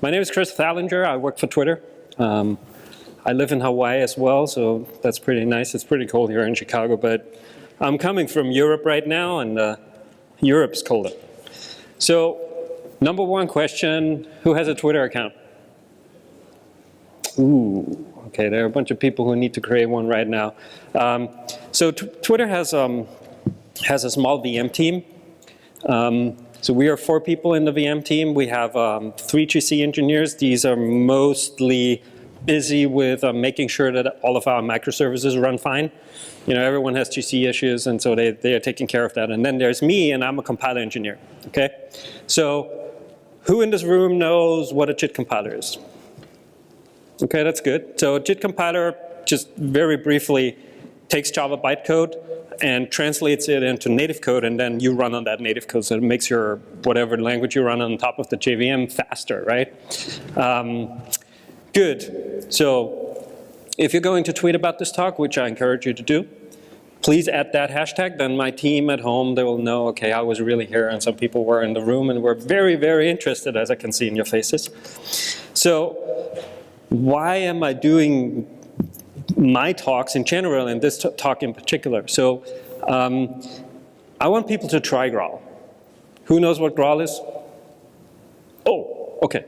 My name is Chris Thallinger. I work for Twitter. I live in Hawaii as well, so that's pretty nice. It's pretty cold here in Chicago, but I'm coming from Europe right now, and Europe's colder. So, number one question, who has a Twitter account? Ooh, okay, there are a bunch of people who need to create one right now. So Twitter has a small VM team. So we are 4 people in the VM team. We have 3 GC engineers. These are mostly busy with making sure that all of our microservices run fine. You know, everyone has GC issues, and so they are taking care of that. And then there's me, and I'm a compiler engineer, okay? So who in this room knows what a JIT compiler is? Okay, that's good. So a JIT compiler, just very briefly, takes Java bytecode and translates it into native code, and then you run on that native code, so it makes your whatever language you run on top of the JVM faster, right? Good. So if you're going to tweet about this talk, which I encourage you to do, please add that hashtag. Then my team at home, they will know, okay, I was really here, and some people were in the room and were very, very interested, as I can see in your faces. So why am I doing my talks in general and this talk in particular? So I want people to try Graal. Who knows what Graal is? Oh, okay.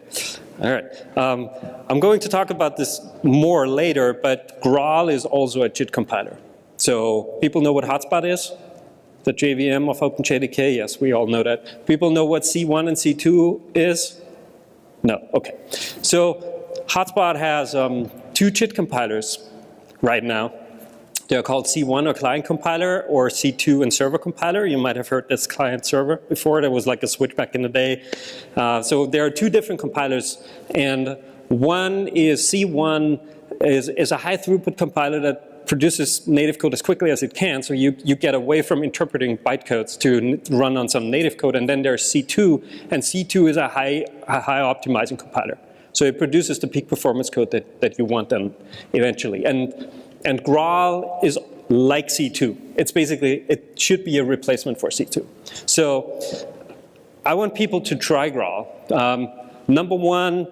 All right. I'm going to talk about this more later, but Graal is also a JIT compiler. So people know what hotspot is? The JVM of OpenJDK? Yes, we all know that. People know what C1 and C2 is? No, okay. So hotspot has 2 JIT compilers right now. They're called C1 or client compiler, or C2 and server compiler. You might have heard this client server before. There was like a switch back in the day. So there are 2 different compilers, and one is C1 is a high throughput compiler that produces native code as quickly as it can, so you get away from interpreting bytecodes to run on some native code. And then there's C2, and C2 is a high optimizing compiler. So it produces the peak performance code that you want then eventually. And Graal is like C2. It's basically, it should be a replacement for C2. So I want people to try Graal. Number one,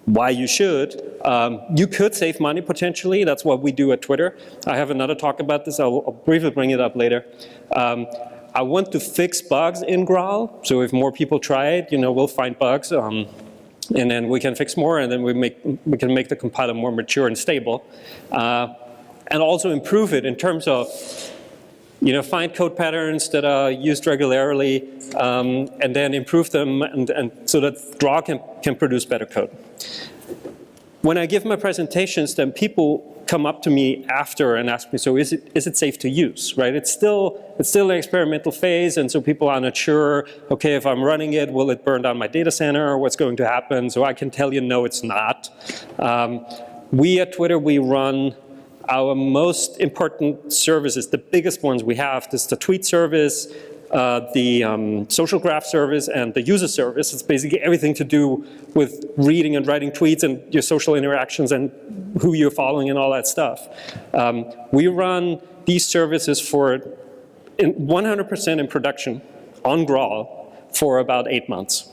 why you should. You could save money potentially. That's what we do at Twitter. I have another talk about this. I'll briefly bring it up later. I want to fix bugs in Graal. So if more people try it, you know, we'll find bugs. And then we can fix more, and then we can make the compiler more mature and stable. And also improve it in terms of, you know, find code patterns that are used regularly, and then improve them, and so that Graal can produce better code. When I give my presentations, then people come up to me after and ask me, so is it safe to use, right? It's still an experimental phase, and so people are not sure, okay, if I'm running it, will it burn down my data center, or what's going to happen? So I can tell you, no, it's not. We at Twitter, we run our most important services, the biggest ones we have. This is the tweet service, the social graph service, and the user service. It's basically everything to do with reading and writing tweets and your social interactions and who you're following and all that stuff. We run these services for 100% in production on Graal for about 8 months.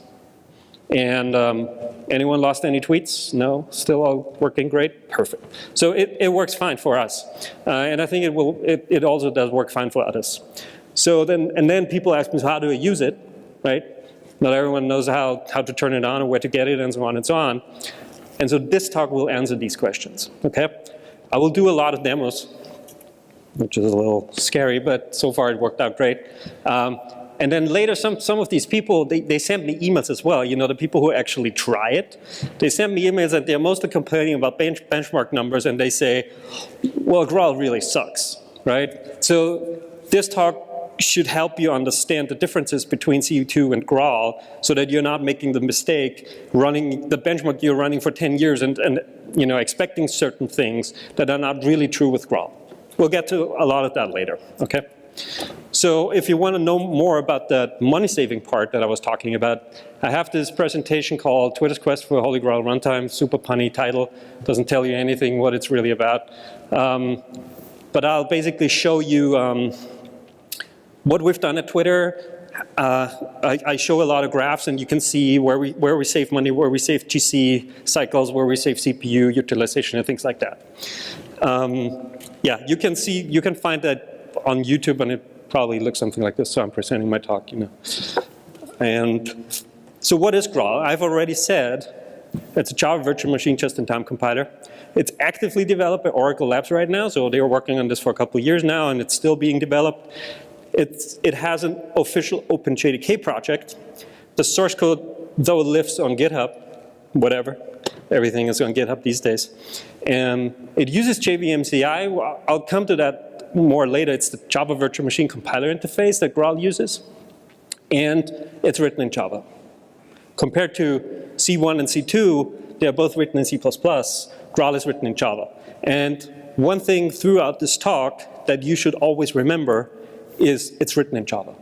And anyone lost any tweets? No? Still all working great? Perfect. So it works fine for us. And I think it also does work fine for others. So then people ask me, so how do I use it, right? Not everyone knows how to turn it on or where to get it and so on and so on. And so this talk will answer these questions, okay? I will do a lot of demos, which is a little scary, but so far it worked out great. And then later, some of these people, they send me emails as well. You know, the people who actually try it, they send me emails and they're mostly complaining about benchmark numbers, and they say, well, Graal really sucks, right? So this talk should help you understand the differences between C2 and Graal, so that you're not making the mistake running the benchmark you're running for 10 years and you know, expecting certain things that are not really true with Graal. We'll get to a lot of that later, okay? So if you want to know more about that money-saving part that I was talking about, I have this presentation called Twitter's Quest for Holy Grail Runtime, super punny title, doesn't tell you anything what it's really about. But I'll basically show you what we've done at Twitter, I show a lot of graphs, and you can see where we save money, where we save GC cycles, where we save CPU utilization, and things like that. Yeah, you can find that on YouTube, and it probably looks something like this. So I'm presenting my talk, you know. And so what is Graal? I've already said it's a Java virtual machine just-in-time compiler. It's actively developed by Oracle Labs right now, so they are working on this for a couple of years now, and it's still being developed. It has an official OpenJDK project. The source code, though, lives on GitHub, whatever. Everything is on GitHub these days. And it uses JVM CI. I'll come to that more later. It's the Java virtual machine compiler interface that Graal uses. And it's written in Java. Compared to C1 and C2, they're both written in C++. Graal is written in Java. And one thing throughout this talk that you should always remember is it's written in Java.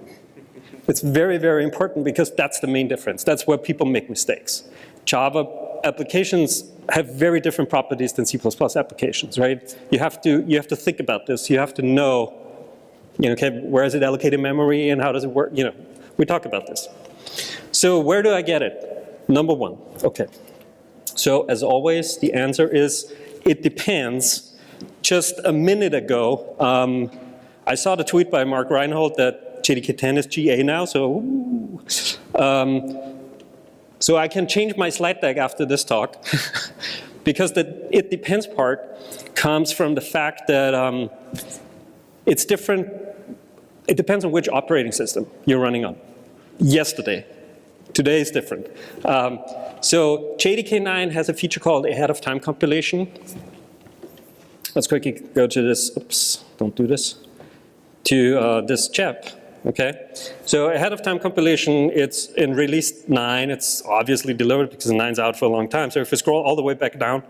It's very, very important because that's the main difference. That's where people make mistakes. Java applications have very different properties than C++ applications, right? You have to think about this. You have to know, okay, where is it allocated memory and how does it work? We talk about this. So where do I get it? Number one, okay. So as always, the answer is it depends. Just a minute ago, I saw the tweet by Mark Reinhold that JDK 10 is GA now, so I can change my slide deck after this talk because the it depends part comes from the fact that it's different. It depends on which operating system you're running on. Yesterday. Today is different. So JDK 9 has a feature called ahead of time compilation. Let's quickly go to this. Oops, don't do this. To this chap, okay? So ahead of time compilation, it's in release 9. It's obviously delivered because 9's out for a long time. So if we scroll all the way back down,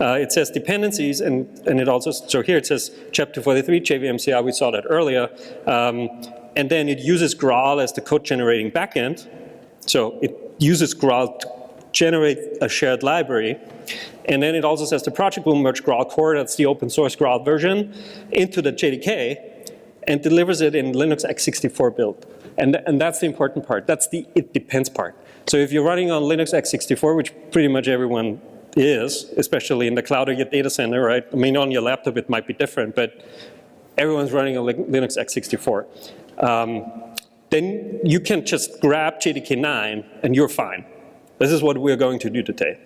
it says dependencies, and it also, so here it says chapter 43, JVM CI, we saw that earlier. And then it uses Graal as the code generating backend. So it uses Graal to generate a shared library. And then it also says the project will merge Graal core, that's the open source Graal version, into the JDK. And delivers it in Linux x64 build. And that's the important part. That's the it depends part. So if you're running on Linux x64, which pretty much everyone is, especially in the cloud or your data center, right? I mean, on your laptop it might be different, but everyone's running on Linux x64. Then you can just grab JDK 9 and you're fine. This is what we're going to do today.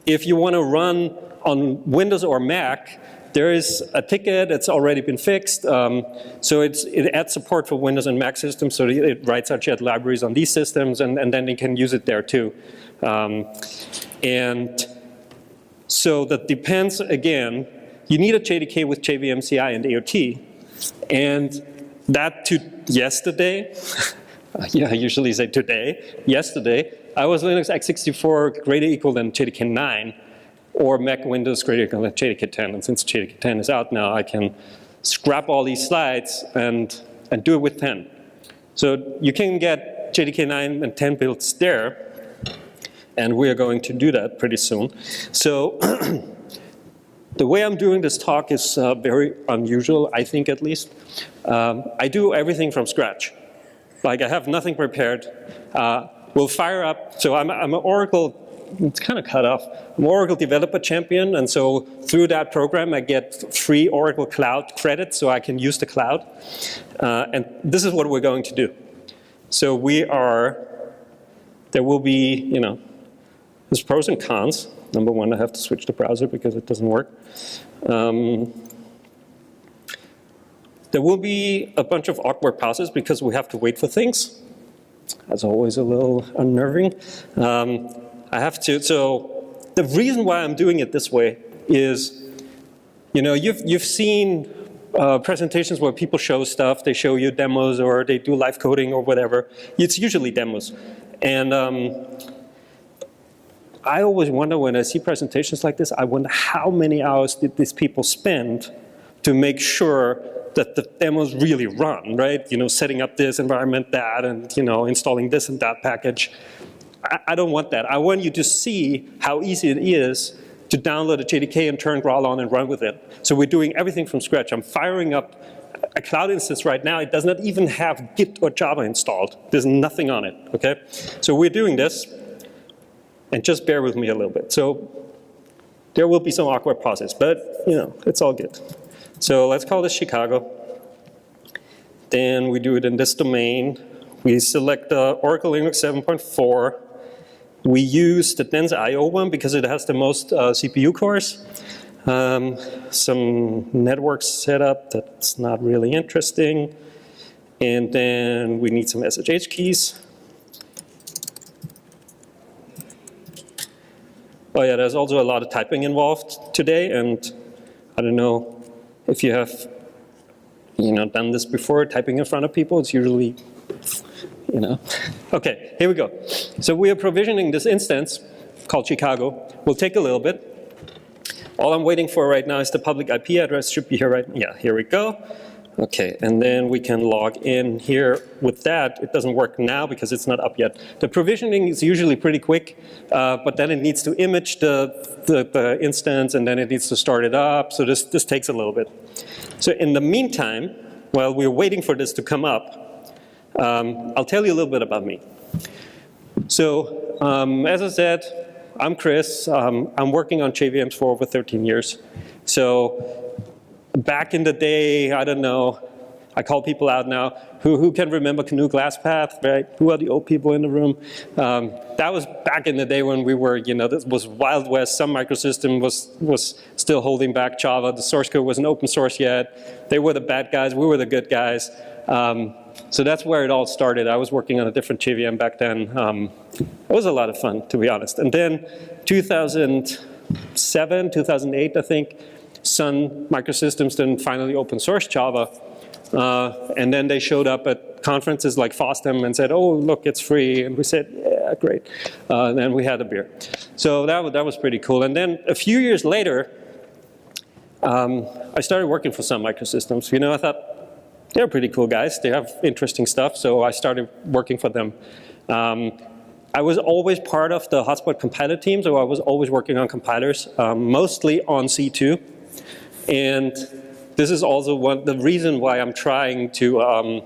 If you want to run on Windows or Mac, there is a ticket that's already been fixed. So it adds support for Windows and Mac systems, so it writes out shared libraries on these systems, and then you can use it there too. And so that depends, again, you need a JDK with JVM CI and AOT. And that to yesterday, yeah, I usually say today, yesterday, I was Linux x64 greater equal than JDK 9. Or Mac Windows greater equal than JDK 10. And since JDK 10 is out now, I can scrap all these slides and do it with 10. So you can get JDK 9 and 10 builds there. And we are going to do that pretty soon. So the way I'm doing this talk is very unusual, I think at least. I do everything from scratch. Like I have nothing prepared. We'll fire up, so I'm an Oracle, it's kind of cut off. I'm an Oracle Developer Champion, and so through that program I get free Oracle Cloud credits so I can use the cloud. And this is what we're going to do. So there will be, there's pros and cons. Number one, I have to switch the browser because it doesn't work. There will be a bunch of awkward pauses because we have to wait for things. That's always a little unnerving. I have to, so the reason why I'm doing it this way is, you've seen presentations where people show stuff, they show you demos or they do live coding or whatever. It's usually demos. And I always wonder when I see presentations like this, I wonder how many hours did these people spend to make sure that the demos really run, right? Setting up this environment, that, and installing this and that package. I don't want that. I want you to see how easy it is to download a JDK and turn Graal on and run with it. So we're doing everything from scratch. I'm firing up a cloud instance right now, it does not even have Git or Java installed. There's nothing on it, okay? So we're doing this, and just bear with me a little bit. So there will be some awkward pauses, but it's all good. So let's call this Chicago. Then we do it in this domain. We select Oracle Linux 7.4. We use the dense I/O one because it has the most CPU cores. Some network setup that's not really interesting. And then we need some SSH keys. Oh yeah, there's also a lot of typing involved today, and I don't know if you have done this before, typing in front of people. It's usually, Okay, here we go. So we are provisioning this instance called Chicago. We'll take a little bit. All I'm waiting for right now is the public IP address. Should be here right now. Yeah, here we go. Okay, and then we can log in here with that. It doesn't work now because it's not up yet. The provisioning is usually pretty quick, but then it needs to image the instance, and then it needs to start it up. So this takes a little bit. So in the meantime, while we're waiting for this to come up, I'll tell you a little bit about me. So as I said, I'm Chris. I'm working on JVMs for over 13 years. So back in the day, I don't know, I call people out now, who can remember GNU GlassPath, right? Who are the old people in the room? That was back in the day when we were, this was Wild West. Some microsystem was still holding back Java. The source code wasn't open source yet. They were the bad guys, we were the good guys. So that's where it all started. I was working on a different JVM back then. It was a lot of fun, to be honest. And then 2007, 2008, I think, Sun Microsystems then finally open sourced Java. And then they showed up at conferences like FOSDEM and said, oh, look, it's free. And we said, yeah, great. And then we had a beer. So that was pretty cool. And then a few years later, I started working for Sun Microsystems. I thought, they're pretty cool guys. They have interesting stuff. So I started working for them. I was always part of the hotspot compiler team. So I was always working on compilers, mostly on C2. And this is also the reason why I'm trying to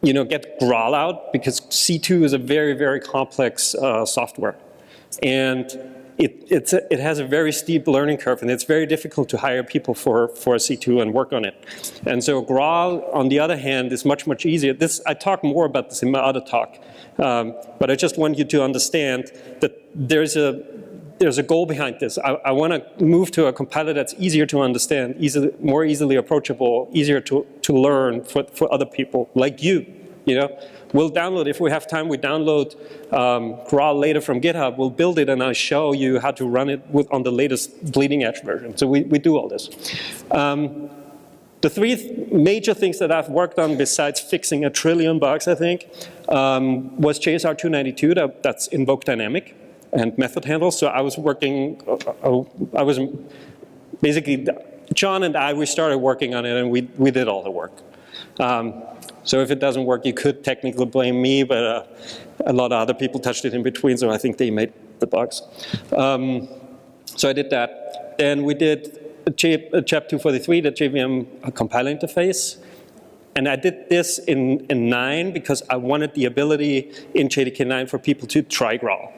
get Graal out, because C2 is a very, very complex software. And it has a very steep learning curve, and it's very difficult to hire people for C2 and work on it. And so Graal, on the other hand, is much, much easier. I talk more about this in my other talk, but I just want you to understand that there's a goal behind this. I want to move to a compiler that's easier to understand, more easily approachable, easier to learn for other people like you. We'll download, if we have time, we download Graal later from GitHub. We'll build it, and I'll show you how to run it on the latest bleeding edge version. So we do all this. The three major things that I've worked on, besides fixing a trillion bugs, I think, was JSR 292. That's invoke dynamic and method handles. So I was working, basically, John and we started working on it, and we did all the work. So if it doesn't work, you could technically blame me, but a lot of other people touched it in between, so I think they made the bugs. So I did that. Then we did chap 243, the JVM compiler interface. And I did this in 9 because I wanted the ability in JDK 9 for people to try Graal.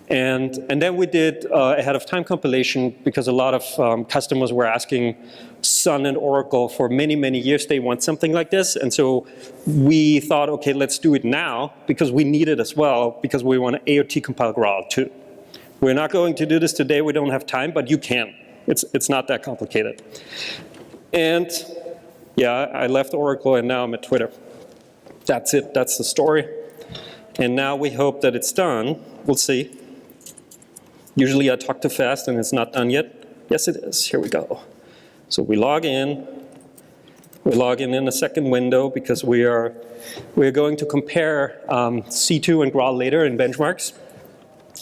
And then we did ahead of time compilation because a lot of customers were asking Sun and Oracle for many, many years. They want something like this. And so we thought, OK, let's do it now because we need it as well, because we want to AOT compile Graal too. We're not going to do this today. We don't have time, but you can. It's not that complicated. And yeah, I left Oracle, and now I'm at Twitter. That's it. That's the story. And now we hope that it's done. We'll see. Usually I talk too fast and it's not done yet. Yes, it is. Here we go. So we log in. We log in a second window because we're going to compare C2 and Graal later in benchmarks.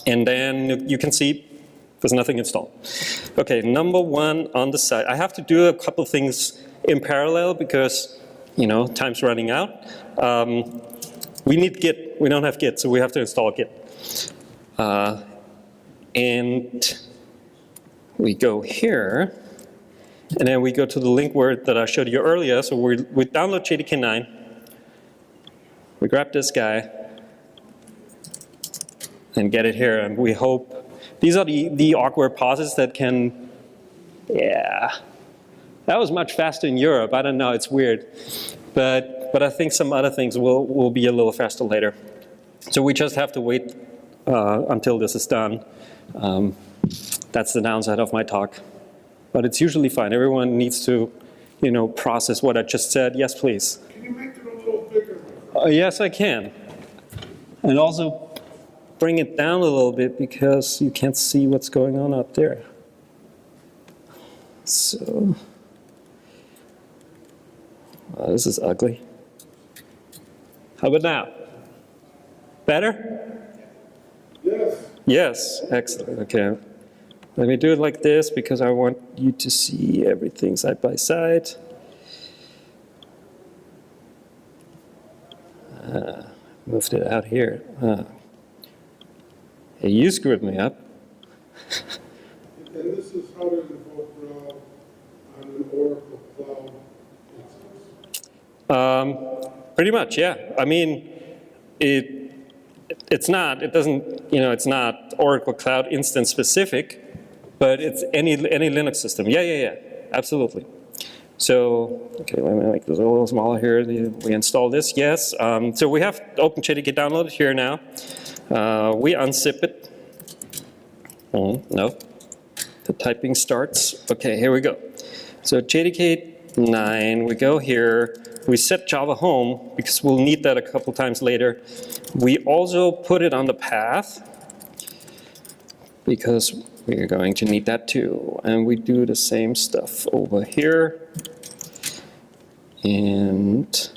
And then you can see there's nothing installed. OK, number one on the side. I have to do a couple things in parallel because, time's running out. We need Git. We don't have Git, so we have to install Git. And we go here, And then we go to the link word that I showed you earlier. So we download JDK 9. We grab this guy and get it here. And we hope, these are the awkward pauses that can, yeah. That was much faster in Europe. I don't know, it's weird. But I think some other things will be a little faster later. So we just have to wait until this is done. That's the downside of my talk. But it's usually fine. Everyone needs to, process what I just said. Yes, please. Can you make it a little bigger? Yes, I can. And also bring it down a little bit because you can't see what's going on up there. So, this is ugly. How about now? Better? Yes. Yes, excellent, okay. Let me do it like this because I want you to see everything side by side. Moved it out here. Hey, you screwed me up. And this is how to invoke Graal on an Oracle Cloud instance. Pretty much, yeah. I mean, it's not Oracle Cloud instance specific, but it's any Linux system. Yeah, absolutely. So, okay, let me make this a little smaller here. We install this, yes. So we have OpenJDK downloaded here now. We unzip it. No, the typing starts. Okay, here we go. So JDK 9, we go here. We set Java home because we'll need that a couple times later. We also put it on the path because we're going to need that too. And we do the same stuff over here. And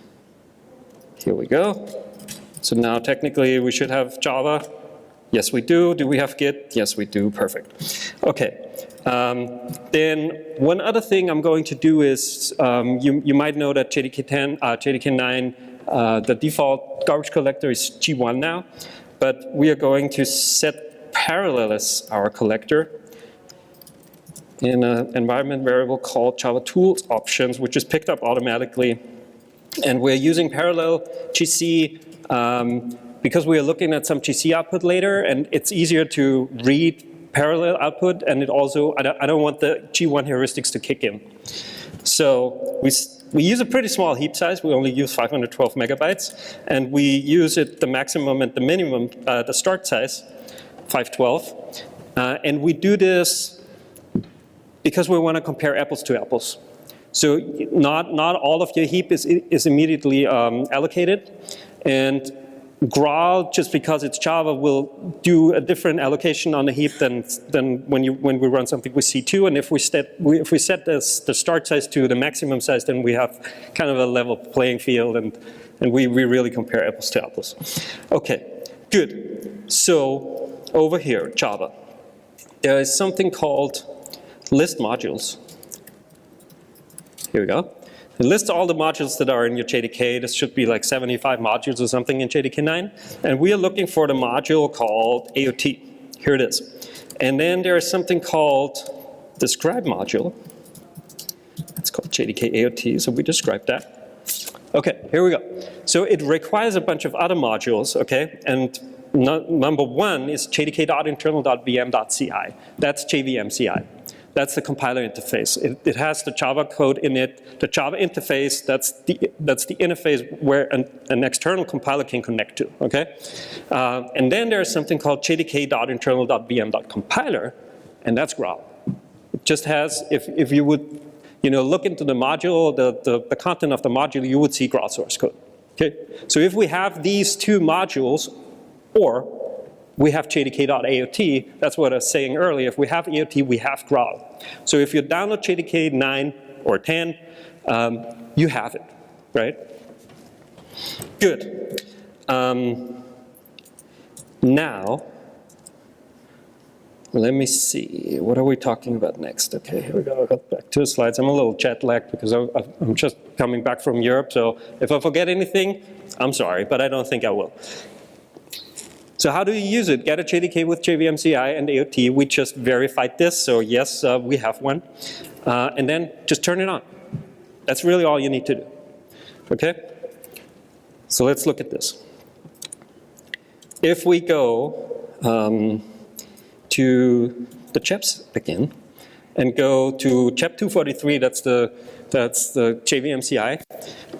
here we go. So now technically we should have Java. Yes, we do. Do we have Git? Yes, we do. Perfect. Okay. Then one other thing I'm going to do is, you might know that JDK 9, the default garbage collector is G1 now, but we are going to set parallel as our collector in an environment variable called Java Tools Options, which is picked up automatically. And we're using parallel GC because we are looking at some GC output later, and it's easier to read parallel output, and it also, I don't want the G1 heuristics to kick in. So we use a pretty small heap size. We only use 512 megabytes, and we use it the maximum and the minimum, the start size, 512. And we do this because we want to compare apples to apples. So not all of your heap is immediately allocated, and Graal, just because it's Java, will do a different allocation on the heap than when we run something with C2. And if we set the start size to the maximum size, then we have kind of a level playing field, and we really compare apples to apples. Okay, good. So over here, Java, there is something called list modules. Here we go. It lists all the modules that are in your JDK. This should be like 75 modules or something in JDK 9. And we are looking for the module called AOT. Here it is. And then there is something called describe module. It's called JDK AOT, so we describe that. Okay, here we go. So it requires a bunch of other modules, okay? And number one is jdk.internal.vm.ci. That's JVM CI. That's the compiler interface. It has the Java code in it. The Java interface, that's the interface where an external compiler can connect to, okay? And then there's something called jdk.internal.vm.compiler, and that's Graal. It just has, if you would look into the module, the content of the module, you would see Graal source code, okay? So if we have these two modules, or we have jdk.aot, that's what I was saying earlier. If we have AOT, we have Graal. So if you download JDK 9 or 10, you have it, right? Good. Now, let me see. What are we talking about next? Okay, here we go. I'll go back to the slides. I'm a little jet lagged because I'm just coming back from Europe. So if I forget anything, I'm sorry, but I don't think I will. So how do you use it? Get a JDK with JVM CI and AOT. We just verified this, so yes, we have one. And then just turn it on. That's really all you need to do. Okay? So let's look at this. If we go to the CHEPs again, and go to CHEP 243, that's the JVM CI,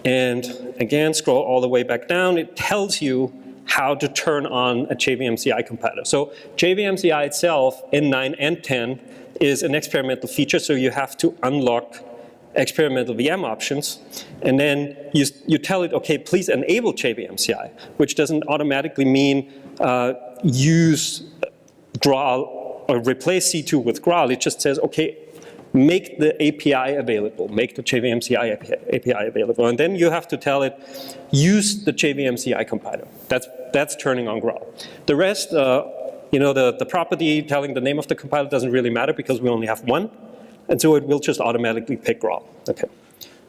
and again scroll all the way back down, it tells you how to turn on a JVM CI compiler. So JVM CI itself in 9 and 10 is an experimental feature, so you have to unlock experimental VM options, and then you tell it, okay, please enable JVM CI, which doesn't automatically mean use Graal or replace C2 with Graal. It just says, okay, make the API available, make the JVM CI API available, and then you have to tell it, use the JVM CI compiler. That's turning on Graal. The rest, you know, the property telling the name of the compiler doesn't really matter because we only have one, and so it will just automatically pick Graal. Okay,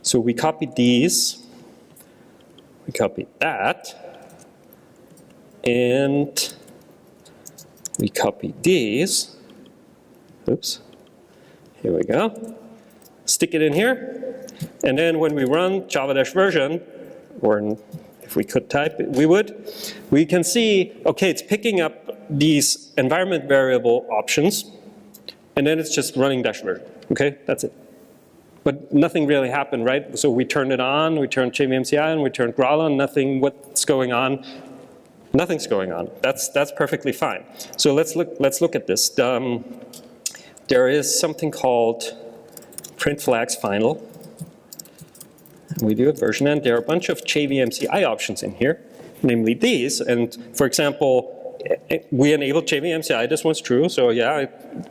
so we copied these, we copied that, and we copy these. Oops. Here we go. Stick it in here. And then when we run java-version, or if we could type it, we would, we can see, okay, it's picking up these environment variable options, and then it's just running -version. Okay, that's it. But nothing really happened, right? So we turned it on, we turned JVM CI on, we turned Graal on, nothing, what's going on? Nothing's going on. That's perfectly fine. So let's look at this. There is something called print flags final. And we do a version end. There are a bunch of JVM CI options in here, namely these. And for example, we enabled JVM CI. This one's true. So yeah,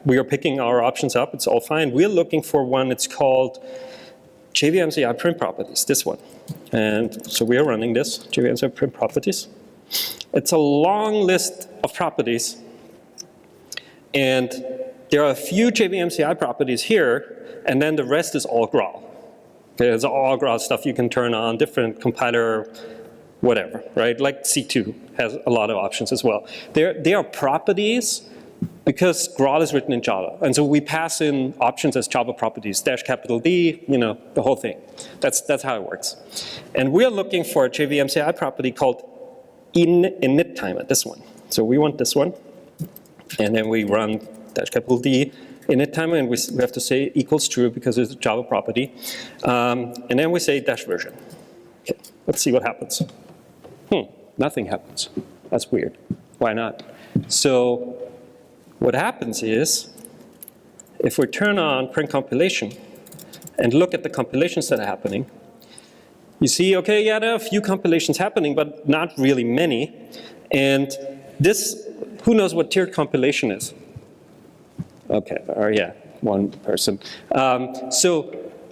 we are picking our options up. It's all fine. We're looking for one. It's called JVM CI print properties. This one. And so we are running this JVM CI print properties. It's a long list of properties, and there are a few JVM CI properties here, and then the rest is all Graal. Okay, it's all Graal stuff you can turn on, different compiler, whatever, right? Like C2 has a lot of options as well. They are properties because Graal is written in Java, and so we pass in options as Java properties, -D, you know, the whole thing. That's how it works. And we're looking for a JVM CI property called init timer, this one. So we want this one, and then we run -D init timer, and we have to say equals true because it's a Java property, and then we say -version. Okay, let's see what happens. Nothing happens. That's weird. Why not? So what happens is, if we turn on print compilation and look at the compilations that are happening, you see, okay, yeah, there are a few compilations happening, but not really many. And this, who knows what tiered compilation is? Okay, or yeah, one person. So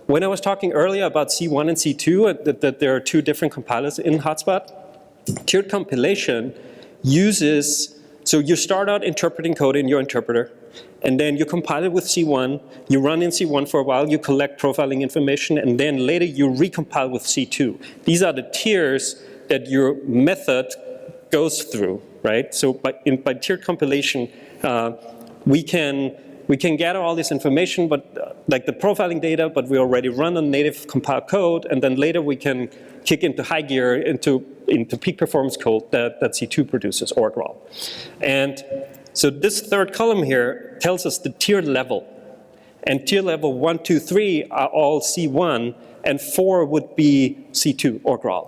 when I was talking earlier about C1 and C2, that there are two different compilers in Hotspot, tiered compilation uses, so you start out interpreting code in your interpreter, and then you compile it with C1, you run in C1 for a while, you collect profiling information, and then later you recompile with C2. These are the tiers that your method goes through, right? So by tiered compilation, we can gather all this information, but like the profiling data, but we already run on native compiled code, and then later we can kick into high gear, into peak performance code that C2 produces, or Graal. And so this third column here tells us the tier level. And tier level 1, 2, 3 are all C1, and 4 would be C2 or Graal.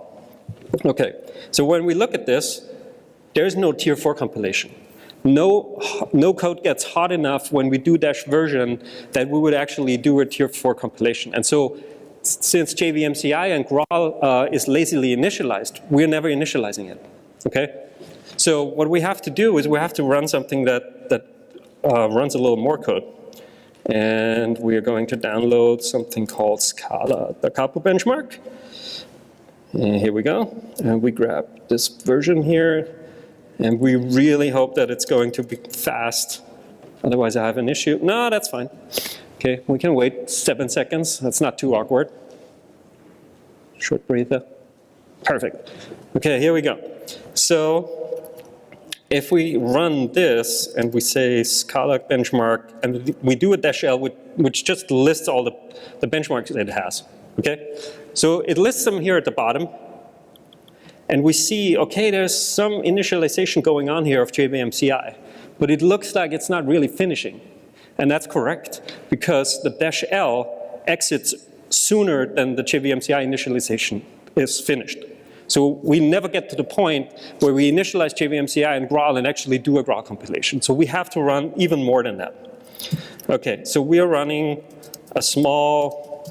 Okay, so when we look at this, there's no tier 4 compilation. No code gets hot enough when we do -version that we would actually do a tier 4 compilation. And so since JVM CI and Graal is lazily initialized, we're never initializing it, okay? So what we have to do is we have to run something that runs a little more code. And we are going to download something called Scala, the Capo benchmark. And here we go. And we grab this version here. And we really hope that it's going to be fast. Otherwise I have an issue. No, that's fine. Okay, we can wait 7 seconds. That's not too awkward. Short breather. Perfect. Okay, here we go. So if we run this and we say Scala benchmark, and we do a -l, which just lists all the benchmarks it has, okay? So it lists them here at the bottom, and we see, okay, there's some initialization going on here of JVM CI, but it looks like it's not really finishing. And that's correct, because the -l exits sooner than the JVM CI initialization is finished. So we never get to the point where we initialize JVM CI and Graal and actually do a Graal compilation. So we have to run even more than that. Okay, so we are running a small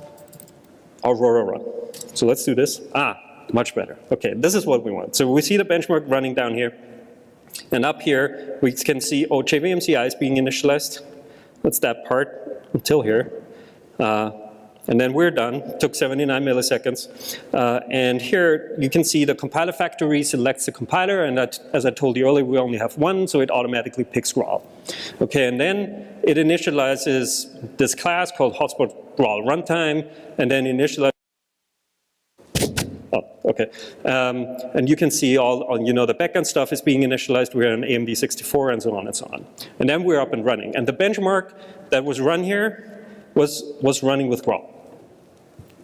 Aurora run. So let's do this. Much better. Okay, this is what we want. So we see the benchmark running down here. And up here, we can see, oh, JVM CI is being initialized. That's that part until here. And then we're done. It took 79 milliseconds. And here you can see the compiler factory selects the compiler, and that, as I told you earlier, we only have one, so it automatically picks Graal. Okay, and then it initializes this class called hotspot Graal runtime, and then initializes. Oh, okay. And you can see all the backend stuff is being initialized. We're on AMD 64 and so on and so on. And then we're up and running. And the benchmark that was run here was running with Graal.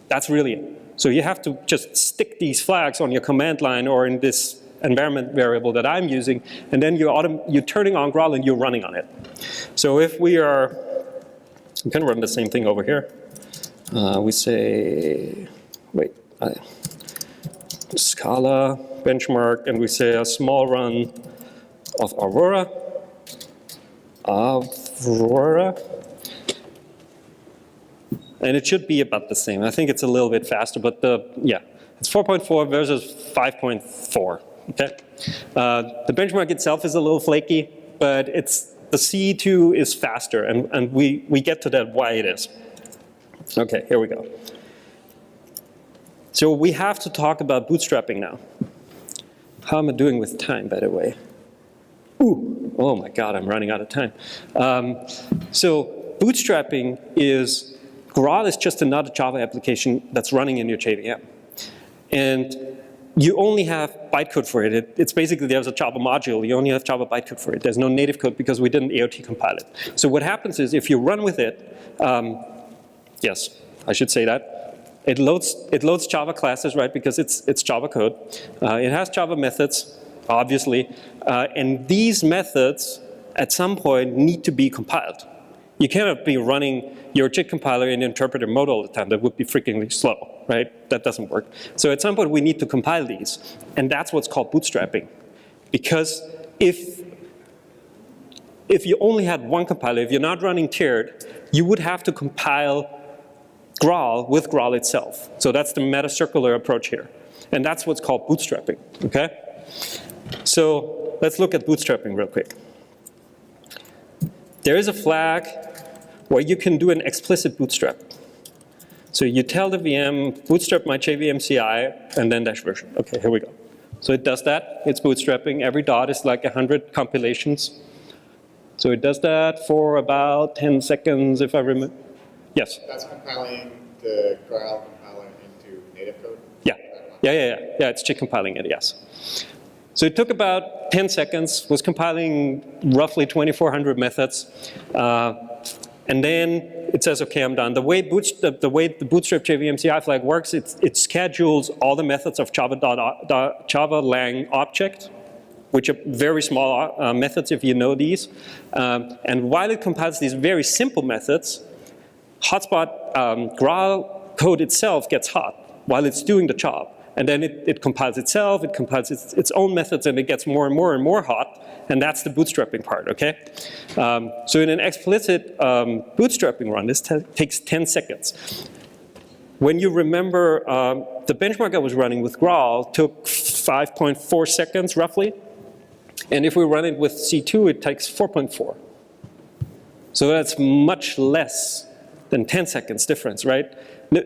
That's really it. So you have to just stick these flags on your command line or in this environment variable that I'm using, and then you're turning on Graal and you're running on it. So if we can run the same thing over here. We say, Scala benchmark, and we say a small run of Aurora. And it should be about the same. I think it's a little bit faster, but it's 4.4 versus 5.4. Okay, the benchmark itself is a little flaky, but the C2 is faster, and we get to that why it is. Okay, here we go. So we have to talk about bootstrapping now. How am I doing with time, by the way? Ooh, oh my God, I'm running out of time. So bootstrapping is, Graal is just another Java application that's running in your JVM. And you only have bytecode for it. It's basically, there's a Java module, you only have Java bytecode for it. There's no native code because we didn't AOT compile it. So what happens is if you run with it, yes, I should say that, it loads Java classes, right, because it's Java code. It has Java methods, obviously, and these methods at some point need to be compiled. You cannot be running your JIT compiler in interpreter mode all the time. That would be freakingly slow, right? That doesn't work. So at some point we need to compile these, and that's what's called bootstrapping. Because if you only had one compiler, if you're not running tiered, you would have to compile Graal with Graal itself. So that's the meta-circular approach here. And that's what's called bootstrapping, okay? So let's look at bootstrapping real quick. There is a flag where you can do an explicit bootstrap. So you tell the VM, bootstrap my JVM CI, and then -version. Okay, here we go. So it does that. It's bootstrapping. Every dot is like 100 compilations. So it does that for about 10 seconds, if I remember. Yes? That's compiling the Grail compiler into native code? Yeah, it's JIT compiling it, yes. So it took about 10 seconds, was compiling roughly 2,400 methods, and then it says, okay, I'm done. The way the bootstrap JVM CI flag works, it schedules all the methods of Java lang object, which are very small methods if you know these. And while it compiles these very simple methods, hotspot Graal code itself gets hot while it's doing the job. And then it compiles itself, it compiles its own methods, and it gets more and more and more hot. And that's the bootstrapping part, okay? So in an explicit bootstrapping run, this takes 10 seconds. When you remember, the benchmark I was running with Graal took 5.4 seconds, roughly. And if we run it with C2, it takes 4.4. So that's much less than 10 seconds difference, right?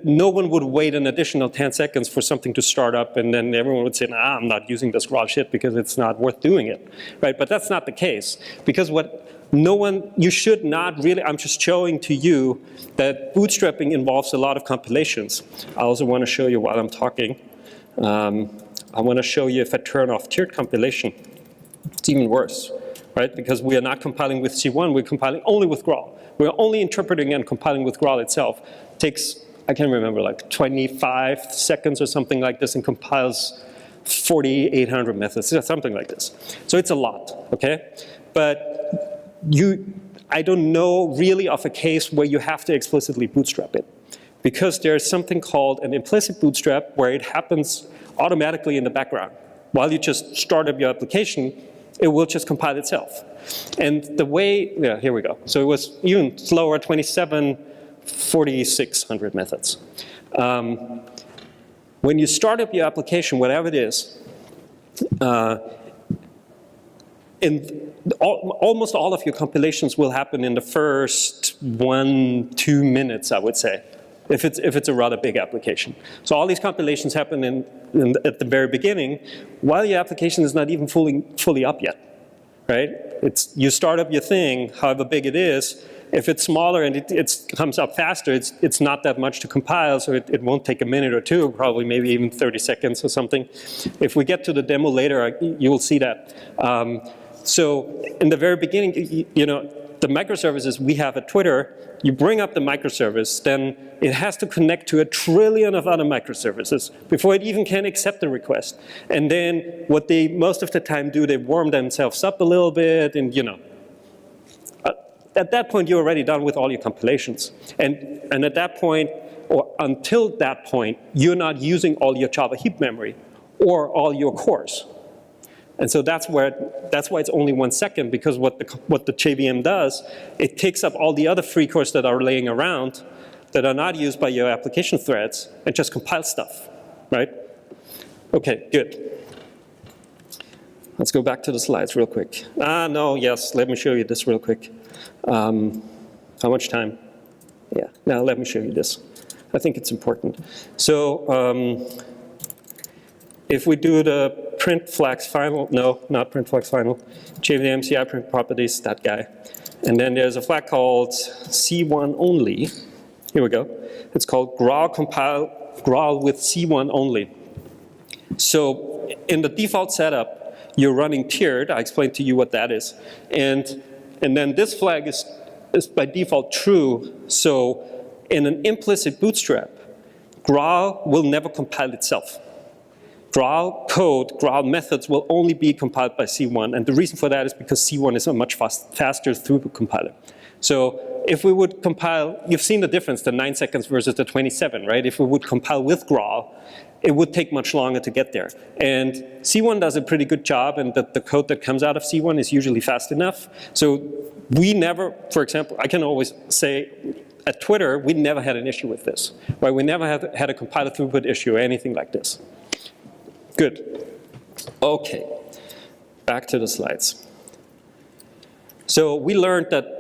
No one would wait an additional 10 seconds for something to start up, and then everyone would say, nah, I'm not using this Graal shit because it's not worth doing it, right? But that's not the case, because you should not really, I'm just showing to you that bootstrapping involves a lot of compilations. I also want to show you while I'm talking. I want to show you if I turn off tiered compilation. It's even worse, right? Because we are not compiling with C1, we're compiling only with Graal. We're only interpreting and compiling with Graal itself. It takes, I can't remember, like 25 seconds or something like this, and compiles 4,800 methods, something like this. So it's a lot, okay? But I don't know really of a case where you have to explicitly bootstrap it, because there's something called an implicit bootstrap where it happens automatically in the background. While you just start up your application, it will just compile itself. And the way, yeah, here we go. So it was even slower, 4,600 methods. When you start up your application, whatever it is, almost all of your compilations will happen in the first 1-2 minutes, I would say, if it's a rather big application. So all these compilations happen at the very beginning, while your application is not even fully up yet, right? You start up your thing, however big it is. If it's smaller and it comes up faster, it's not that much to compile, so it won't take a minute or two, probably maybe even 30 seconds or something. If we get to the demo later, you will see that. So in the very beginning, the microservices we have at Twitter, you bring up the microservice, then it has to connect to 1 trillion of other microservices before it even can accept the request. And then what they most of the time do, they warm themselves up a little bit, and at that point, you're already done with all your compilations. And at that point, or until that point, you're not using all your Java heap memory or all your cores. And so that's why it's only 1 second, because what the JVM does, it takes up all the other free cores that are laying around that are not used by your application threads and just compiles stuff, right? Okay, good. Let's go back to the slides real quick. No, yes, let me show you this real quick. How much time? Yeah, now let me show you this. I think it's important. So if we do the print flags final, no, not print flags final, JVM CI print properties, that guy. And then there's a flag called C1 only. Here we go. It's called Graal compile Graal with C1 only. So in the default setup, you're running tiered. I explained to you what that is. And then this flag is by default true. So in an implicit bootstrap, Graal will never compile itself. Graal code, Graal methods will only be compiled by C1. And the reason for that is because C1 is a much faster throughput compiler. So if we would compile, you've seen the difference, the 9 seconds versus the 27, right? If we would compile with Graal, it would take much longer to get there. And C1 does a pretty good job, and the code that comes out of C1 is usually fast enough. So we never, for example, I can always say at Twitter, we never had an issue with this, right? We never had a compiler throughput issue or anything like this. Good. Okay, back to the slides. So we learned that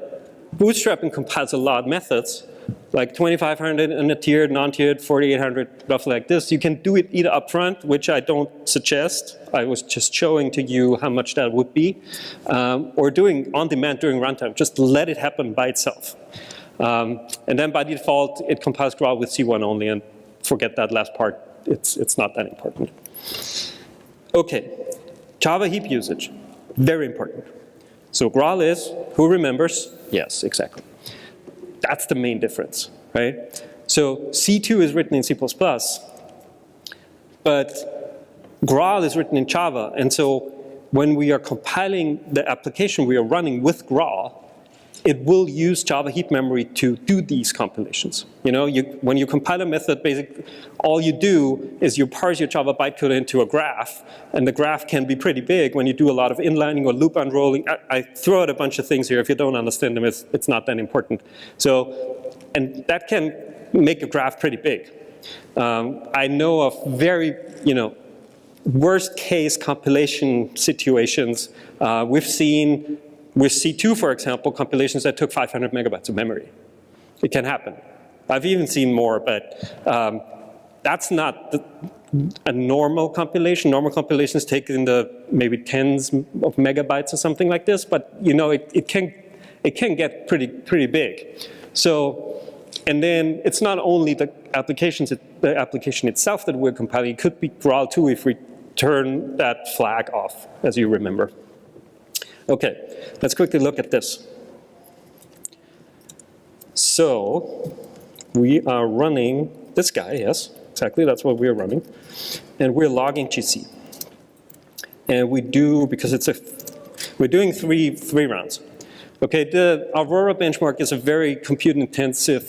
bootstrapping compiles a lot of methods, like 2,500 in a tiered, non-tiered, 4,800, roughly like this. You can do it either upfront, which I don't suggest. I was just showing to you how much that would be, or doing on demand during runtime. Just let it happen by itself. And then by default, it compiles Graal with C1 only, and forget that last part. It's not that important. Okay, Java heap usage, very important. So Graal is, who remembers? Yes, exactly. That's the main difference, right? So C2 is written in C++, but Graal is written in Java. And so when we are compiling the application we are running with Graal, it will use Java heap memory to do these compilations. When you compile a method, basically all you do is you parse your Java bytecode into a graph, and the graph can be pretty big when you do a lot of inlining or loop unrolling. I throw out a bunch of things here. If you don't understand them, it's not that important. So, and that can make a graph pretty big. I know of very, worst case compilation situations. We've seen with C2, for example, compilations that took 500 megabytes of memory. It can happen. I've even seen more, but that's not a normal compilation. Normal compilations take in the maybe tens of megabytes or something like this, but it can get pretty big. So, and then it's not only the application itself that we're compiling. It could be Graal too if we turn that flag off, as you remember. Okay, let's quickly look at this. So we are running this guy, yes, exactly, that's what we're running. And we're logging GC. And we do, because we're doing three rounds. Okay, the Aurora benchmark is a very compute-intensive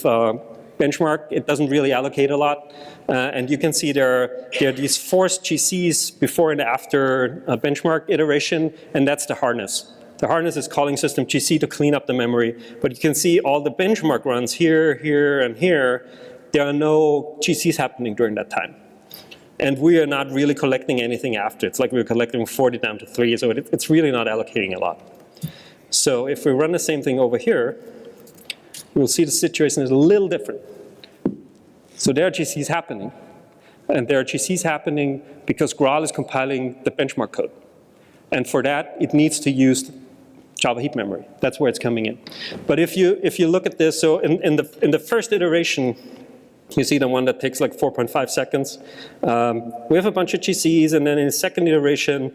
benchmark. It doesn't really allocate a lot. And you can see there are these forced GCs before and after a benchmark iteration, and that's the hardness. The hardness is calling system GC to clean up the memory. But you can see all the benchmark runs here, here, and here. There are no GCs happening during that time. And we are not really collecting anything after. It's like we're collecting 40 down to 3, so it's really not allocating a lot. So if we run the same thing over here, we'll see the situation is a little different. So there are GCs happening. And there are GCs happening because Graal is compiling the benchmark code. And for that, it needs to use Java heap memory. That's where it's coming in. But if you look at this, so in the first iteration, you see the one that takes like 4.5 seconds. We have a bunch of GCs, and then in the second iteration,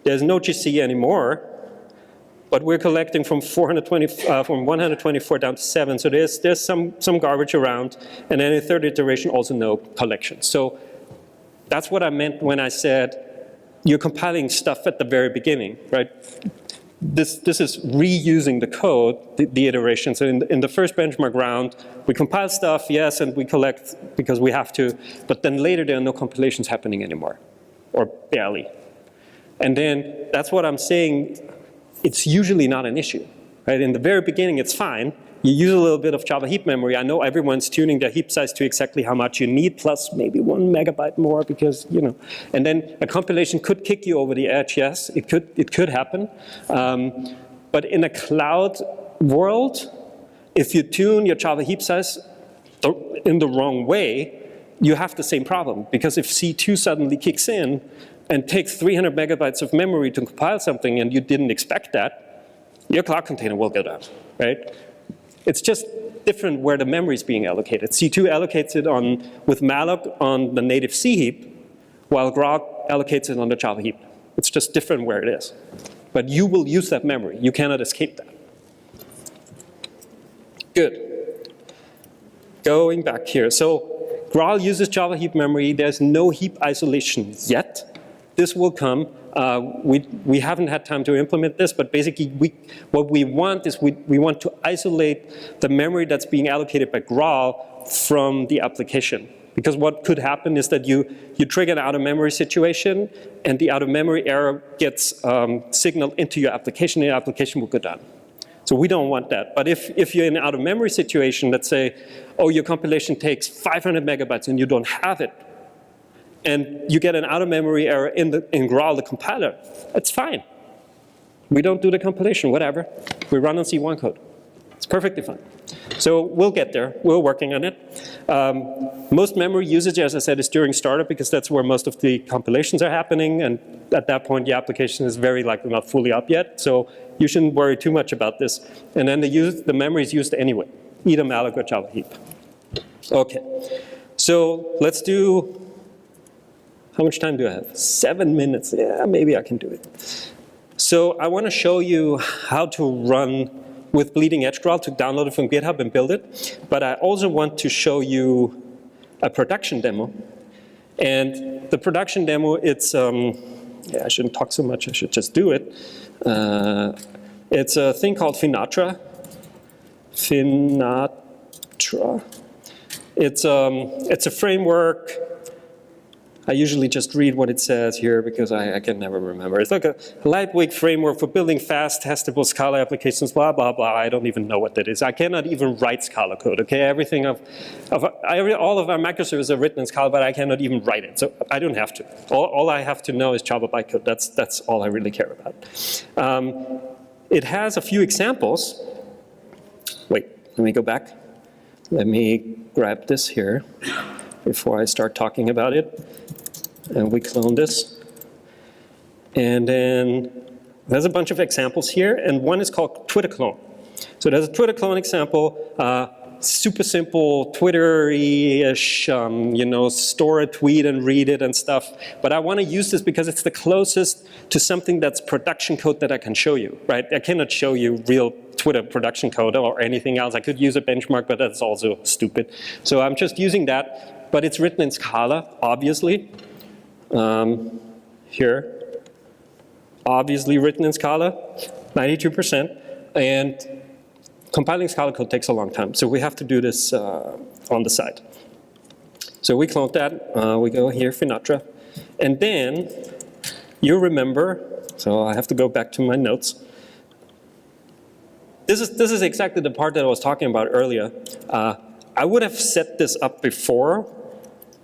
there's no GC anymore. But we're collecting from 124 down to 7. So there's some garbage around. And then in the third iteration, also no collection. So that's what I meant when I said you're compiling stuff at the very beginning, right? This is reusing the code, the iteration. So in the first benchmark round, we compile stuff, yes, and we collect because we have to. But then later, there are no compilations happening anymore, or barely. And then that's what I'm saying. It's usually not an issue, right? In the very beginning, it's fine. You use a little bit of Java heap memory. I know everyone's tuning their heap size to exactly how much you need, plus maybe 1 megabyte more because, you know. And then a compilation could kick you over the edge, yes, it could happen. But in a cloud world, if you tune your Java heap size in the wrong way, you have the same problem. Because if C2 suddenly kicks in and takes 300 megabytes of memory to compile something and you didn't expect that, your cloud container will go down, right? It's just different where the memory is being allocated. C2 allocates it with malloc on the native C heap, while Graal allocates it on the Java heap. It's just different where it is. But you will use that memory. You cannot escape that. Good. Going back here. So Graal uses Java heap memory. There's no heap isolation yet. This will come. We haven't had time to implement this, but basically what we want is we want to isolate the memory that's being allocated by Graal from the application. Because what could happen is that you trigger an out-of-memory situation, and the out-of-memory error gets signaled into your application, and the application will go down. So we don't want that. But if you're in an out-of-memory situation, let's say, oh, your compilation takes 500 megabytes and you don't have it, and you get an out-of-memory error in Graal, the compiler, that's fine. We don't do the compilation, whatever. We run on C1 code. It's perfectly fine. So we'll get there. We're working on it. Most memory usage, as I said, is during startup because that's where most of the compilations are happening. And at that point, the application is very likely not fully up yet. So you shouldn't worry too much about this. And then the memory is used anyway, either malloc or Java heap. OK. So let's do. How much time do I have? 7 minutes. Yeah, maybe I can do it. So I want to show you how to run with Bleeding Edge Graal, to download it from GitHub and build it. But I also want to show you a production demo. And the production demo, it's, yeah, I shouldn't talk so much. I should just do it. It's a thing called Fenetre. It's a framework. I usually just read what it says here because I can never remember. It's like a lightweight framework for building fast, testable Scala applications, blah, blah, blah. I don't even know what that is. I cannot even write Scala code, okay? Everything all of our microservices are written in Scala, but I cannot even write it. So I don't have to. All I have to know is Java bytecode. That's all I really care about. It has a few examples. Wait, let me go back. Let me grab this here before I start talking about it. And we clone this. And then there's a bunch of examples here, and one is called Twitter clone. So there's a Twitter clone example. super simple, Twitter-ish, store a tweet and read it and stuff. But I want to use this because it's the closest to something that's production code that I can show you, right? I cannot show you real Twitter production code or anything else. I could use a benchmark, but that's also stupid. So I'm just using that, but it's written in Scala, obviously. Here, obviously written in Scala, 92%. And compiling Scala code takes a long time, so we have to do this on the side. So we cloned that. We go here, Fenetre. And then you remember, so I have to go back to my notes. This is exactly the part that I was talking about earlier. I would have set this up before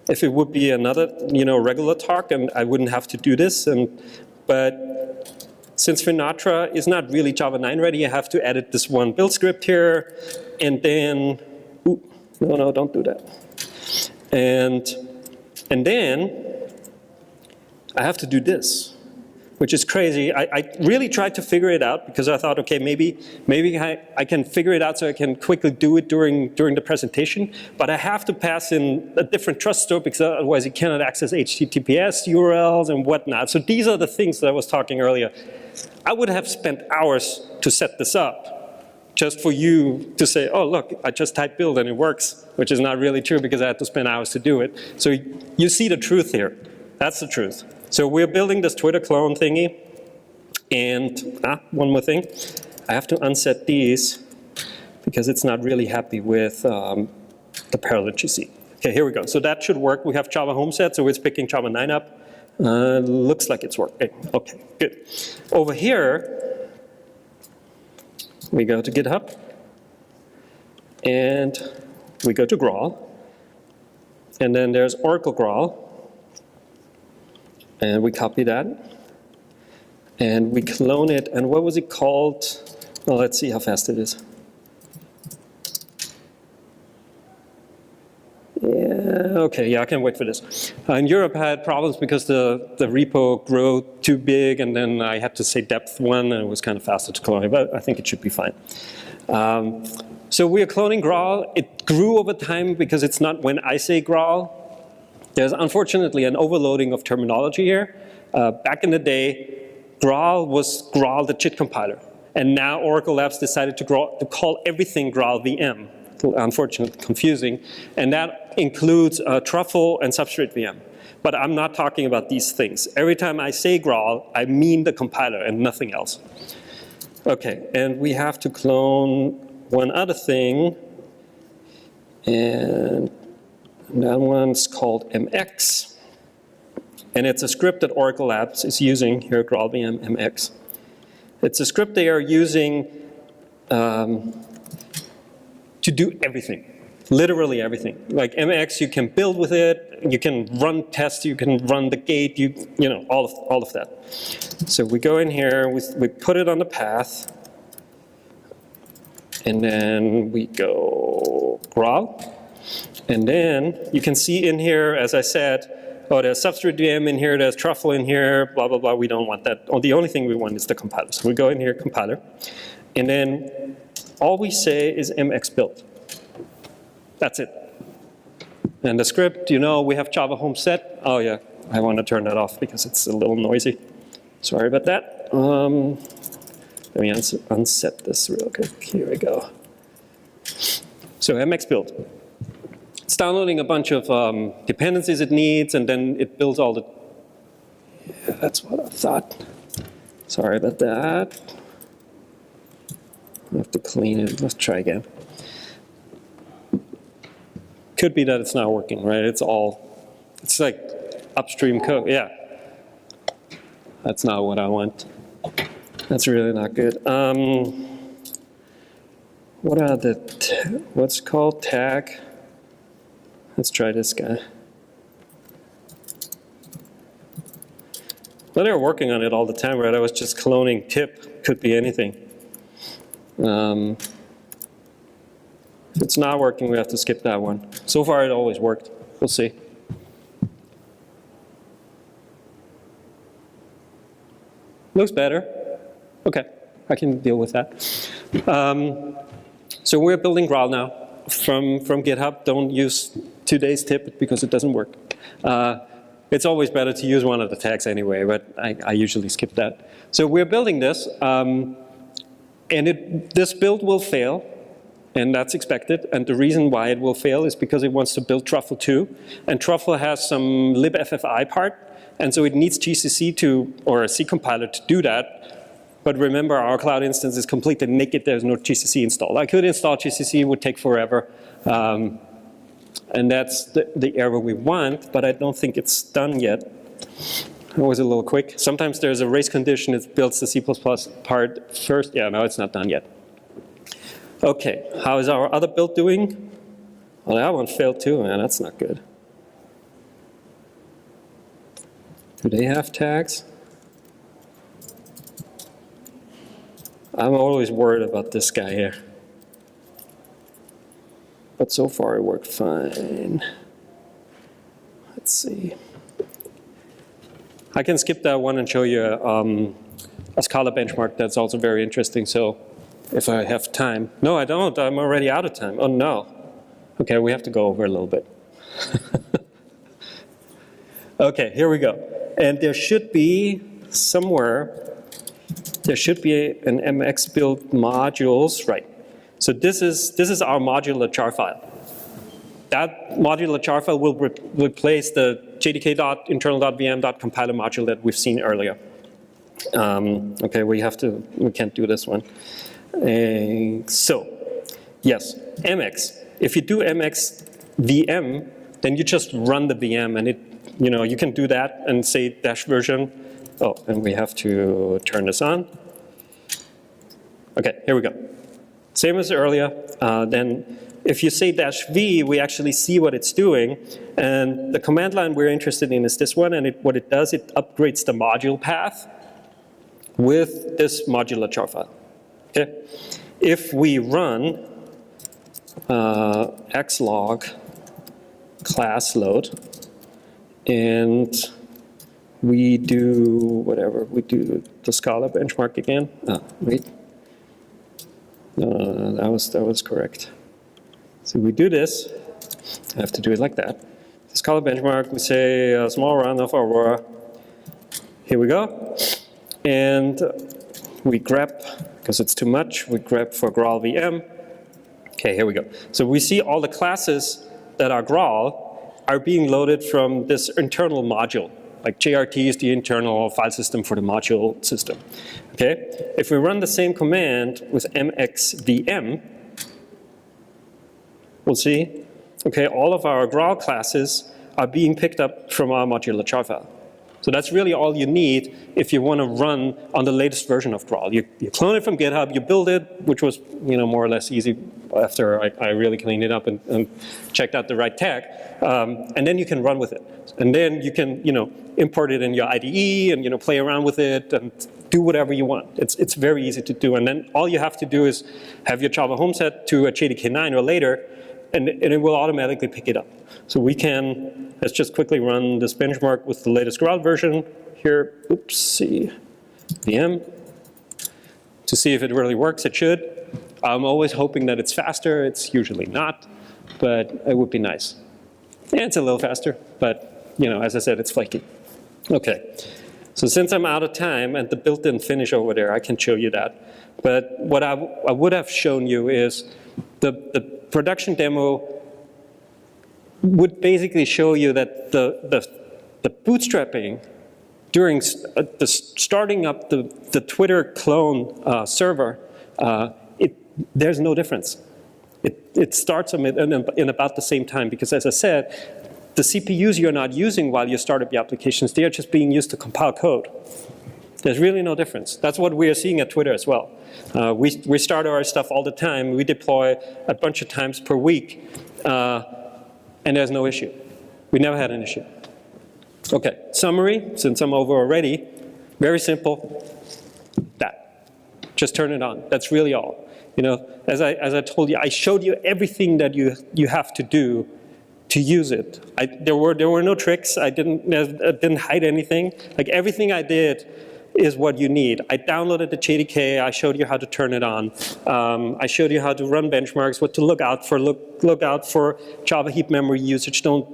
if it would be another regular talk, and I wouldn't have to do this. But since Fenetre is not really Java 9 ready, I have to edit this one build script here, and then, no, don't do that. And then I have to do this, which is crazy. I really tried to figure it out because I thought, okay, maybe I can figure it out so I can quickly do it during the presentation, but I have to pass in a different trust store because otherwise you cannot access HTTPS URLs and whatnot. So these are the things that I was talking earlier. I would have spent hours to set this up just for you to say, oh, look, I just typed build and it works, which is not really true because I had to spend hours to do it. So you see the truth here. That's the truth. So we're building this Twitter clone thingy. And one more thing. I have to unset these because it's not really happy with the parallel GC. Okay, here we go. So that should work. We have Java home set, so it's picking Java 9 up. Looks like it's working. Okay, good. Over here, we go to GitHub. And we go to Graal. And then there's Oracle Graal. And we copy that. And we clone it. And what was it called? Well, let's see how fast it is. Yeah, okay, yeah, I can wait for this. In Europe, I had problems because the repo grew too big, and then I had to say depth 1, and it was kind of faster to clone it, but I think it should be fine. So we are cloning Graal. It grew over time because it's not when I say Graal. There's unfortunately an overloading of terminology here. Back in the day, Graal was Graal, the JIT compiler. And now Oracle Labs decided to call everything Graal VM. Unfortunately confusing. And that includes Truffle and Substrate VM. But I'm not talking about these things. Every time I say Graal, I mean the compiler and nothing else. Okay, and we have to clone one other thing. And that one's called MX. And it's a script that Oracle Labs is using here at Graal VM MX. It's a script they are using to do everything, literally everything. Like MX, you can build with it, you can run tests, you can run the gate, all of that. So we go in here, we put it on the path, and then we go Graal. And then you can see in here, as I said, oh, there's Substrate VM in here, there's Truffle in here, blah, blah, blah. We don't want that. Oh, the only thing we want is the compiler. So we go in here, compiler. And then all we say is MX build. That's it. And the script, we have Java home set. Oh, yeah, I want to turn that off because it's a little noisy. Sorry about that. Let me unset this real quick. Here we go. So MX build. It's downloading a bunch of dependencies it needs, and then it builds all the... Yeah, that's what I thought. Sorry about that. I have to clean it. Let's try again. Could be that it's not working, right? It's like upstream code. Yeah. That's not what I want. That's really not good. What are what's it called? Tag. Let's try this guy. Well, they're working on it all the time, right? I was just cloning tip. Could be anything. If it's not working, we have to skip that one. So far, it always worked. We'll see. Looks better. OK, I can deal with that. So we're building Graal now. from GitHub, don't use today's tip because it doesn't work. It's always better to use one of the tags anyway, but I usually skip that. So we're building this, and this build will fail, and that's expected. And the reason why it will fail is because it wants to build Truffle 2, and Truffle has some libffi part, and so it needs GCC to, or a C compiler to do that. But remember, our cloud instance is completely naked. There's no GCC installed. I could install GCC, it would take forever. And that's the error we want, but I don't think it's done yet. It was a little quick. Sometimes there's a race condition, it builds the C++ part first. Yeah, no, it's not done yet. Okay, how is our other build doing? Well, that one failed too, man, that's not good. Do they have tags? I'm always worried about this guy here. But so far it worked fine. Let's see. I can skip that one and show you a Scala benchmark that's also very interesting, so if I have time. No, I don't. I'm already out of time. Oh, no. Okay, we have to go over a little bit. Okay, here we go. And there should be somewhere, there should be an MX build modules, right. So this is our modular char file. That modular char file will replace the jdk.internal.vm.compiler module that we've seen earlier. Okay, we can't do this one. So, yes, MX. If you do MX VM, then you just run the VM, and you can do that and say dash version. Oh, and we have to turn this on. Okay, here we go. Same as earlier. Then if you say dash V, we actually see what it's doing. And the command line we're interested in is this one. And what it does, it upgrades the module path with this modular char file. Okay. If we run xlog class load, and we do whatever, we do the Scala benchmark again. Wait. No, that was correct. So we do this. I have to do it like that. The Scala benchmark, we say a small run of Aurora. Here we go. And we grep, because it's too much, we grep for Graal VM. Okay, here we go. So we see all the classes that are Graal are being loaded from this internal module. Like JRT is the internal file system for the module system. Okay? If we run the same command with mxvm, we'll see, okay, all of our Graal classes are being picked up from our modular char file. So that's really all you need if you want to run on the latest version of Graal. You clone it from GitHub, you build it, which was more or less easy after I really cleaned it up and checked out the right tag. And then you can run with it. And then you can import it in your IDE and play around with it and do whatever you want. It's very easy to do. And then all you have to do is have your Java home set to a JDK 9 or later, and it will automatically pick it up. So let's just quickly run this benchmark with the latest Graal version here. Oopsie, VM. To see if it really works, it should. I'm always hoping that it's faster. It's usually not, but it would be nice. Yeah, it's a little faster, but as I said, it's flaky. Okay, so since I'm out of time and the build didn't finish over there, I can show you that. But what I would have shown you is the production demo would basically show you that the bootstrapping during the starting up the Twitter clone server, there's no difference. It starts in about the same time, because as I said, the CPUs you're not using while you start up your applications, they are just being used to compile code. There's really no difference. That's what we are seeing at Twitter as well. We start our stuff all the time. We deploy a bunch of times per week, and there's no issue. We never had an issue. Okay, summary, since I'm over already, very simple. That. Just turn it on. That's really all. As I told you, I showed you everything that you have to do to use it. There were no tricks. I didn't hide anything. Like everything I did is what you need. I downloaded the JDK, I showed you how to turn it on. I showed you how to run benchmarks, what to look out for. Look out for Java heap memory usage. Don't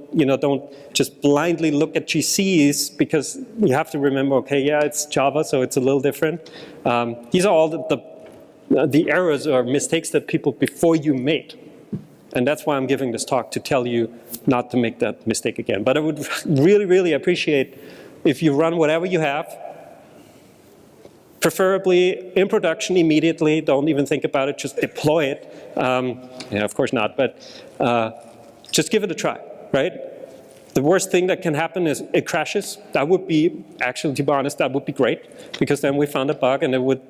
just blindly look at GCs, because you have to remember, okay, yeah, it's Java, so it's a little different. These are all the errors or mistakes that people before you made. And that's why I'm giving this talk, to tell you not to make that mistake again. But I would really, really appreciate if you run whatever you have, preferably in production immediately. Don't even think about it, just deploy it. Yeah, of course not, but just give it a try, right? The worst thing that can happen is it crashes. That would be, actually, to be honest, that would be great, because then we found a bug, and it would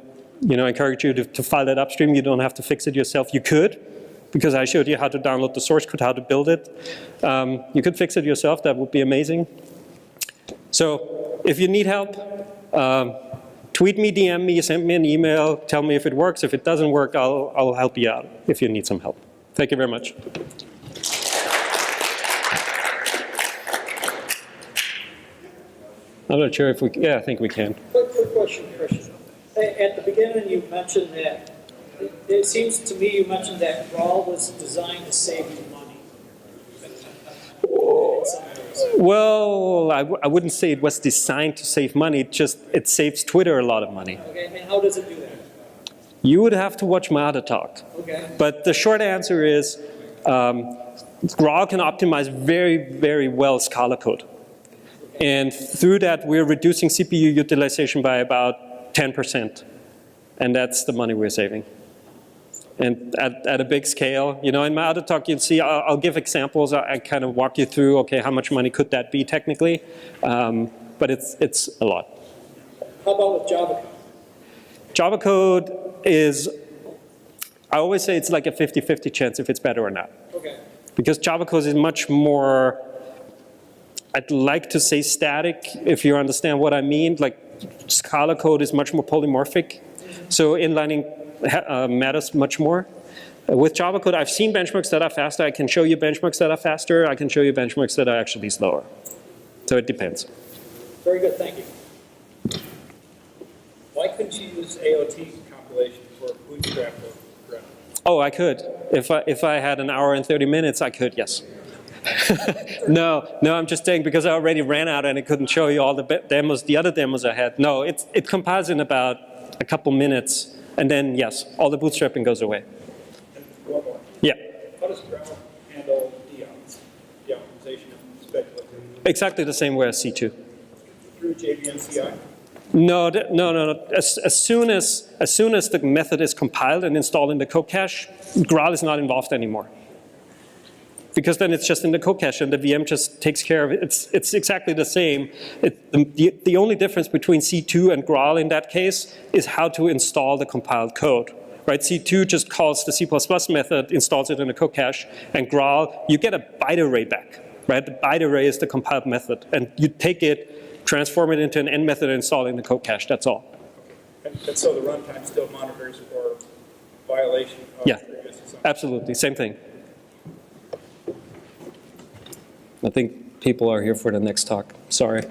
encourage you to file that upstream. You don't have to fix it yourself. You could, because I showed you how to download the source code, how to build it. You could fix it yourself. That would be amazing. So if you need help, tweet me, DM me, send me an email, tell me if it works. If it doesn't work, I'll help you out if you need some help. Thank you very much. I'm not sure if we, yeah, I think we can. Quick question, Christian. At the beginning, you mentioned that, it seems to me you mentioned that Graal was designed to save you money. Well, I wouldn't say it was designed to save money, it saves Twitter a lot of money. Okay, and how does it do that? You would have to watch my other talk. Okay. But the short answer is, Graal can optimize very, very well Scala code. And through that, we're reducing CPU utilization by about 10%. And that's the money we're saving. And at a big scale, in my other talk, you'll see, I'll give examples. I kind of walk you through, okay, how much money could that be technically? But it's a lot. How about with Java code? Java code is, I always say it's like a 50-50 chance if it's better or not. Okay. Because Java code is much more, I'd like to say static, if you understand what I mean. Like Scala code is much more polymorphic. So inlining matters much more. With Java code, I've seen benchmarks that are faster. I can show you benchmarks that are faster. I can show you benchmarks that are actually slower. So it depends. Very good, thank you. Why couldn't you use AOT compilation for bootstrap or Grail? Oh, I could. If I had an hour and 30 minutes, I could, yes. No, I'm just saying because I already ran out and I couldn't show you all the demos, the other demos I had. No, it compiles in about a couple minutes, and then yes, all the bootstrapping goes away. And one more. Yeah. How does Grail handle the optimization of speculative? Exactly the same way as C2. Through JVM CI? No. As soon as the method is compiled and installed in the code cache, Graal is not involved anymore. Because then it's just in the code cache and the VM just takes care of it. It's exactly the same. The only difference between C2 and Graal in that case is how to install the compiled code. Right? C2 just calls the C++ method, installs it in the code cache, and Graal, you get a byte array back. Right? The byte array is the compiled method, and you take it, transform it into an end method, and install it in the code cache. That's all. And so the runtime still monitors for violation of previous assumptions? Absolutely, same thing. I think people are here for the next talk. Sorry.